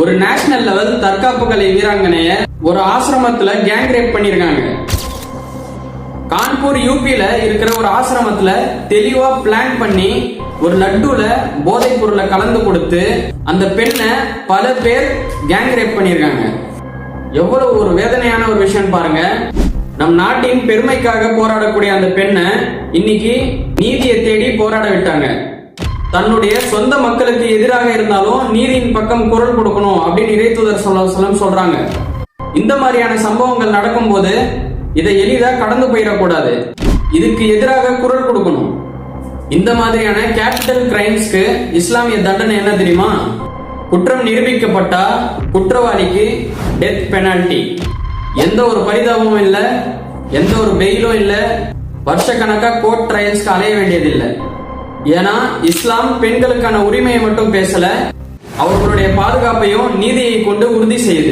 ஒரு national level தற்காப்பு கலை வீராங்கனைய ஒரு ஆசிரமத்துல கேங் ரேப் பண்ணிருக்காங்க. கான்பூர் யூபியில இருக்கிற ஒரு ஆசிரமத்துல தெளிவா பிளான் பண்ணி ஒரு லட்டுல போதைப் பொருளை கலந்து கொடுத்து அந்த பெண்ணை பல பேர் கேங் ரேப் பண்ணிருக்காங்க. எவ்வளவு ஒரு வேதனையான ஒரு விஷயம் பாருங்க. நம் நாட்டின் பெருமைக்காக போராடக்கூடிய அந்த பெண்ணை இன்னைக்கு நீதியை தேடி போராட விட்டாங்க. தன்னுடைய சொந்த மக்களுக்கு எதிராக இருந்தாலும் நீதியின் பக்கம் குரல் கொடுக்கணும் அப்படின்னு இறைத்தூதர் ஸல்லல்லாஹு அலைஹி வஸல்லம் சொல்றாங்க. இந்த மாதிரியான சம்பவங்கள் நடக்கும் போது இதை எளிதா கடந்து போயிடக்கூடாது. இதுக்கு எதிராக குரல் கொடுக்கணும். இந்த மாதிரியான கேபிட்டல் கிரைம்ஸ்க்கு இஸ்லாமிய தண்டனை என்ன தெரியுமா? குற்றம் நிரூபிக்கப்பட்டா குற்றவாளிக்கு டெத் பெனால்டி. எந்த ஒரு பரிதாபமும் இல்லை, எந்த ஒரு பெயிலும் இல்லை, வருஷக்கணக்கா கோர்ட் ட்ரையல்ஸ்க்கு அலைய வேண்டியதில்லை. ஏன்னா இஸ்லாம் பெண்களுக்கான உரிமையை மட்டும் பேசல, அவர்களுடைய பாதுகாப்பையும் நீதியை கொண்டு உறுதி செய்யுது.